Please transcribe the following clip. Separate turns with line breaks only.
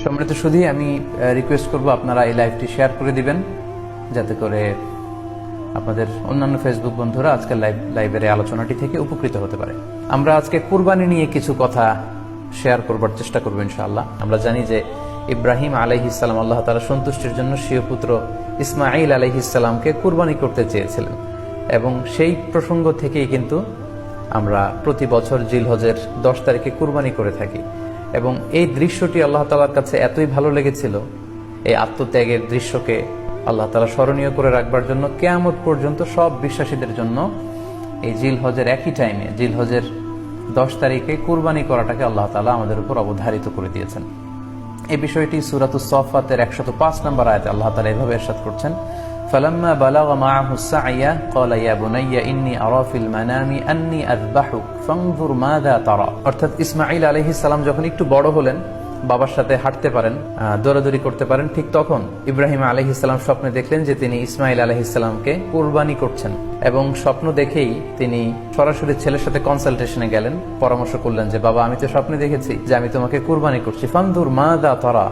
সম্মানিত শুধু আমি রিকোয়েস্ট করব আপনারা এই লাইভটি শেয়ার করে দিবেন, যাতে করে আপনাদের অন্যান্য ফেসবুক বন্ধুরা আজকের লাইভের এই আলোচনাটি থেকে উপকৃত হতে পারে। আমরা আজকে কুরবানি নিয়ে কিছু কথা শেয়ার করবার চেষ্টা করব ইনশাআল্লাহ। আমরা জানি যে ইব্রাহিম আলাইহিস সালাম আল্লাহ তাআলা সন্তুষ্টির জন্য স্বীয় পুত্র ইসমাঈল আলাইহিস সালামকে কুরবানি করতে চেয়েছিলেন, এবং সেই প্রসঙ্গ থেকেই কিন্তু আমরা প্রতি বছর জিলহজের 10 তারিখে কুরবানি করে থাকি। এবং এই দৃশ্যটি আল্লাহ তাআলার কাছে এতই ভালো লেগেছিল, এই আত্মত্যাগের দৃশ্যকে আল্লাহ তাআলা স্মরণীয় করে রাখবার জন্য কিয়ামত পর্যন্ত সব বিশ্বাসীদের জন্য এই জিলহজের একই টাইমে জিলহজের 10 তারিখে কুরবানি করাটাকে আল্লাহ তাআলা আমাদের উপর অবধারিত করে দিয়েছেন। এই বিষয়টি সূরাতুস সাফফাতের 105 নম্বর আয়াতে আল্লাহ তাআলা এভাবে ইরশাদ করছেন, ফালাম্মা বালাগা মাআহু সা'য়া ক্বালা ইয়া বুনাইয়া ইন্নী আরা ফিল মানামি আন্নী আযবাহুক ফানজুর মাযা তারা। অর্থাৎ ইসমাঈল আলাইহিস সালাম যখন একটু বড় হলেন, বাবার সাথে হাঁটতে পারেন, দৌড়াদৌড়ি করতে পারেন, ঠিক তখন ইব্রাহিম আলাইহিস সালাম স্বপ্নে দেখলেন যে তিনি ইসমাঈল আলাইহিস সালামকে কুরবানি করছেন, এবং স্বপ্ন দেখেই তিনি সরাসরি ছেলের সাথে কনসালটেশনে গেলেন, পরামর্শ করলেন যে বাবা, আমি তো স্বপ্নে দেখেছি যে আমি তোমাকে কুরবানি করছি, ফানজুর মাযা তারা,